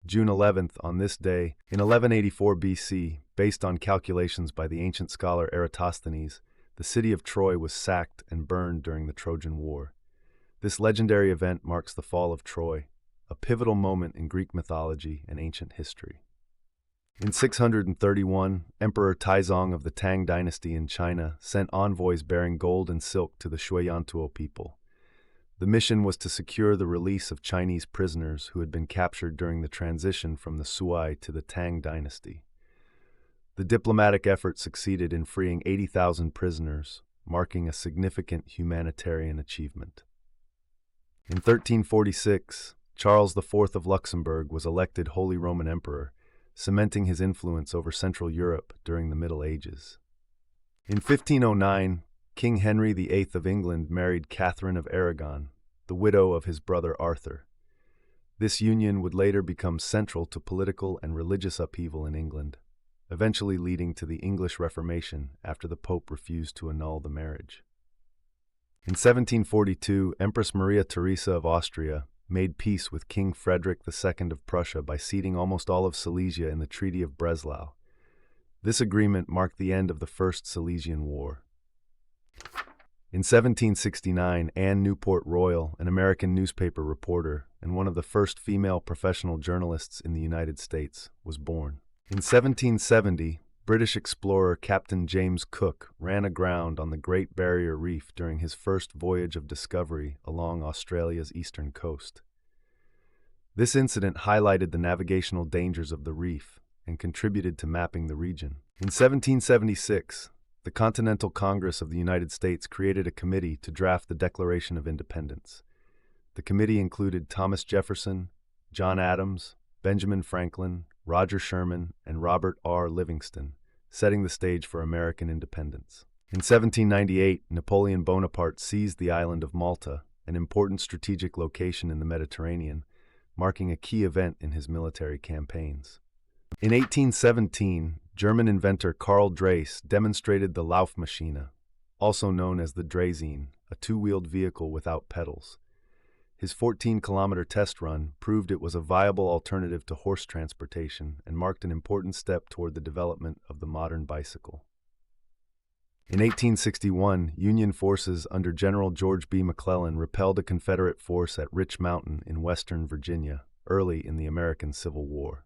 June 11th, on this day, in 1184 BC, based on calculations by the ancient scholar Eratosthenes, the city of Troy was sacked and burned during the Trojan War. This legendary event marks the fall of Troy, a pivotal moment in Greek mythology and ancient history. In 631, Emperor Taizong of the Tang dynasty in China sent envoys bearing gold and silk to the Shuiyantuo people. The mission was to secure the release of Chinese prisoners who had been captured during the transition from the Sui to the Tang dynasty. The diplomatic effort succeeded in freeing 80,000 prisoners, marking a significant humanitarian achievement. In 1346, Charles IV of Luxembourg was elected Holy Roman Emperor, cementing his influence over Central Europe during the Middle Ages. In 1509, King Henry VIII of England married Catherine of Aragon, the widow of his brother Arthur. This union would later become central to political and religious upheaval in England, eventually leading to the English Reformation after the Pope refused to annul the marriage. In 1742, Empress Maria Theresa of Austria made peace with King Frederick II of Prussia by ceding almost all of Silesia in the Treaty of Breslau. This agreement marked the end of the First Silesian War. In 1769, Anne Newport Royal, an American newspaper reporter and one of the first female professional journalists in the United States, was born. In 1770, British explorer Captain James Cook ran aground on the Great Barrier Reef during his first voyage of discovery along Australia's eastern coast. This incident highlighted the navigational dangers of the reef and contributed to mapping the region. In 1776, the Continental Congress of the United States created a committee to draft the Declaration of Independence. The committee included Thomas Jefferson, John Adams, Benjamin Franklin, Roger Sherman, and Robert R. Livingston, setting the stage for American independence. In 1798, Napoleon Bonaparte seized the island of Malta, an important strategic location in the Mediterranean, marking a key event in his military campaigns. In 1817, German inventor Karl Dreis demonstrated the Laufmaschine, also known as the Draisine, a two-wheeled vehicle without pedals. His 14-kilometer test run proved it was a viable alternative to horse transportation and marked an important step toward the development of the modern bicycle. In 1861, Union forces under General George B. McClellan repelled a Confederate force at Rich Mountain in western Virginia, early in the American Civil War.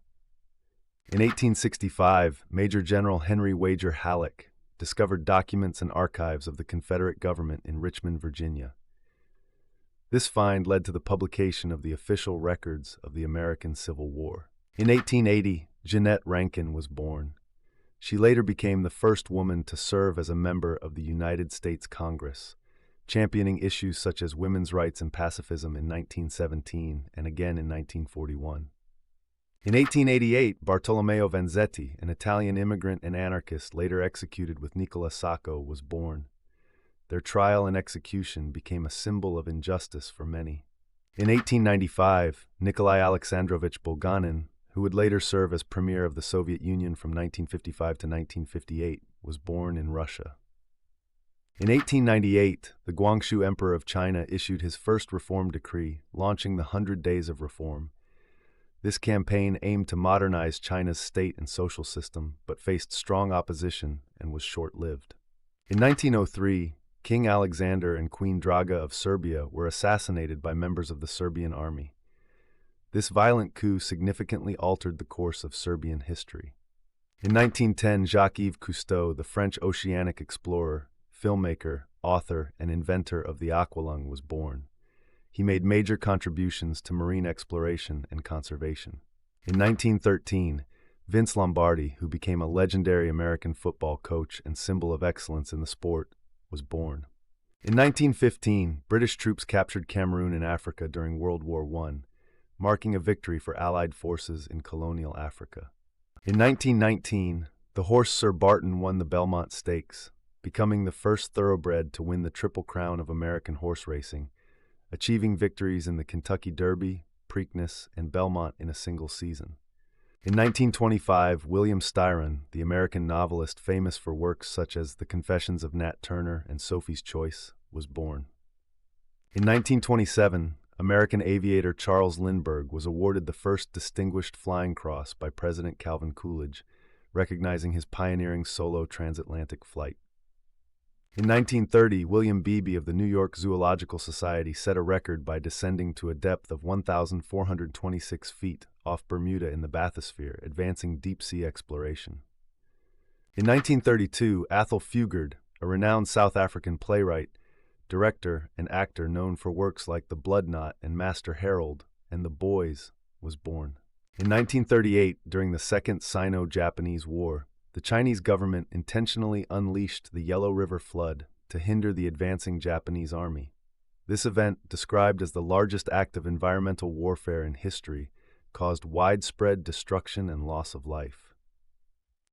In 1865, Major General Henry Wager Halleck discovered documents and archives of the Confederate government in Richmond, Virginia. This find led to the publication of the official records of the American Civil War. In 1880, Jeannette Rankin was born. She later became the first woman to serve as a member of the United States Congress, championing issues such as women's rights and pacifism in 1917 and again in 1941. In 1888, Bartolomeo Vanzetti, an Italian immigrant and anarchist later executed with Nicola Sacco, was born. Their trial and execution became a symbol of injustice for many. In 1895, Nikolai Alexandrovich Bulganin, who would later serve as premier of the Soviet Union from 1955 to 1958, was born in Russia. In 1898, the Guangxu Emperor of China issued his first reform decree, launching the 100 Days of Reform. This campaign aimed to modernize China's state and social system, but faced strong opposition and was short-lived. In 1903, King Alexander and Queen Draga of Serbia were assassinated by members of the Serbian army. This violent coup significantly altered the course of Serbian history. In 1910, Jacques-Yves Cousteau, the French oceanic explorer, filmmaker, author, and inventor of the aqualung, was born. He made major contributions to marine exploration and conservation. In 1913, Vince Lombardi, who became a legendary American football coach and symbol of excellence in the sport, was born. In 1915, British troops captured Cameroon in Africa during World War I, marking a victory for Allied forces in colonial Africa. In 1919, the horse Sir Barton won the Belmont Stakes, becoming the first thoroughbred to win the Triple Crown of American horse racing, achieving victories in the Kentucky Derby, Preakness, and Belmont in a single season. In 1925, William Styron, the American novelist famous for works such as The Confessions of Nat Turner and Sophie's Choice, was born. In 1927, American aviator Charles Lindbergh was awarded the first Distinguished Flying Cross by President Calvin Coolidge, recognizing his pioneering solo transatlantic flight. In 1930, William Beebe of the New York Zoological Society set a record by descending to a depth of 1,426 feet off Bermuda in the bathysphere, advancing deep-sea exploration. In 1932, Athol Fugard, a renowned South African playwright, director, and actor known for works like The Blood Knot and Master Harold and The Boys, was born. In 1938, during the Second Sino-Japanese War, the Chinese government intentionally unleashed the Yellow River flood to hinder the advancing Japanese army. This event, described as the largest act of environmental warfare in history, caused widespread destruction and loss of life.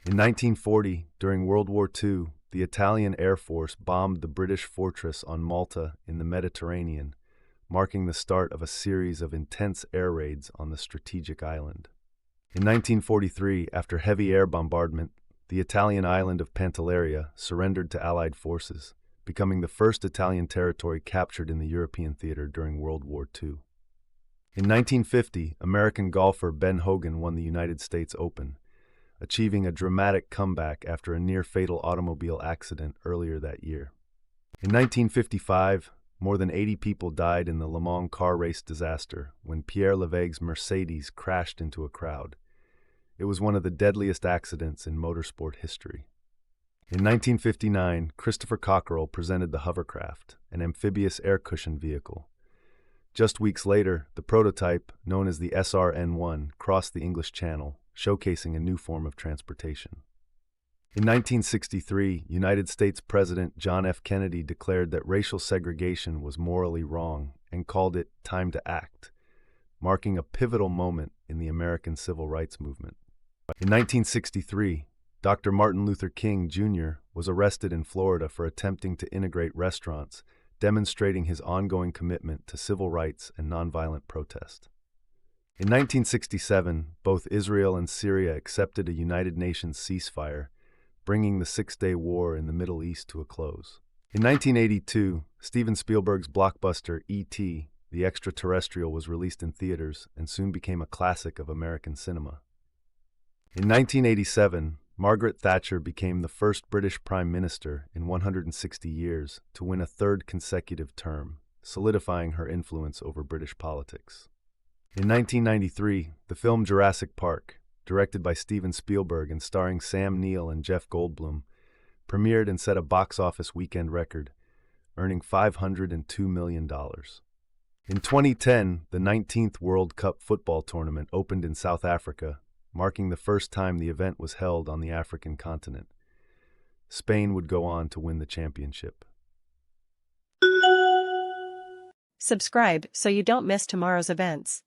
In 1940, during World War II, the Italian Air Force bombed the British fortress on Malta in the Mediterranean, marking the start of a series of intense air raids on the strategic island. In 1943, after heavy air bombardment, the Italian island of Pantelleria surrendered to Allied forces, becoming the first Italian territory captured in the European theater during World War II. In 1950, American golfer Ben Hogan won the United States Open, achieving a dramatic comeback after a near-fatal automobile accident earlier that year. In 1955, more than 80 people died in the Le Mans car race disaster when Pierre Leveg's Mercedes crashed into a crowd. It was one of the deadliest accidents in motorsport history. In 1959, Christopher Cockerell presented the hovercraft, an amphibious air cushion vehicle. Just weeks later, the prototype, known as the SRN-1, crossed the English Channel, showcasing a new form of transportation. In 1963, United States President John F. Kennedy declared that racial segregation was morally wrong and called it time to act, marking a pivotal moment in the American civil rights movement. In 1963, Dr. Martin Luther King, Jr. was arrested in Florida for attempting to integrate restaurants, demonstrating his ongoing commitment to civil rights and nonviolent protest. In 1967, both Israel and Syria accepted a United Nations ceasefire, bringing the Six-Day War in the Middle East to a close. In 1982, Steven Spielberg's blockbuster E.T., The Extraterrestrial, was released in theaters and soon became a classic of American cinema. In 1987, Margaret Thatcher became the first British Prime Minister in 160 years to win a third consecutive term, solidifying her influence over British politics. In 1993, the film Jurassic Park, directed by Steven Spielberg and starring Sam Neill and Jeff Goldblum, premiered and set a box office weekend record, earning $502 million. In 2010, the 19th World Cup football tournament opened in South Africa, marking the first time the event was held on the African continent. Spain would go on to win the championship. Subscribe so you don't miss tomorrow's events.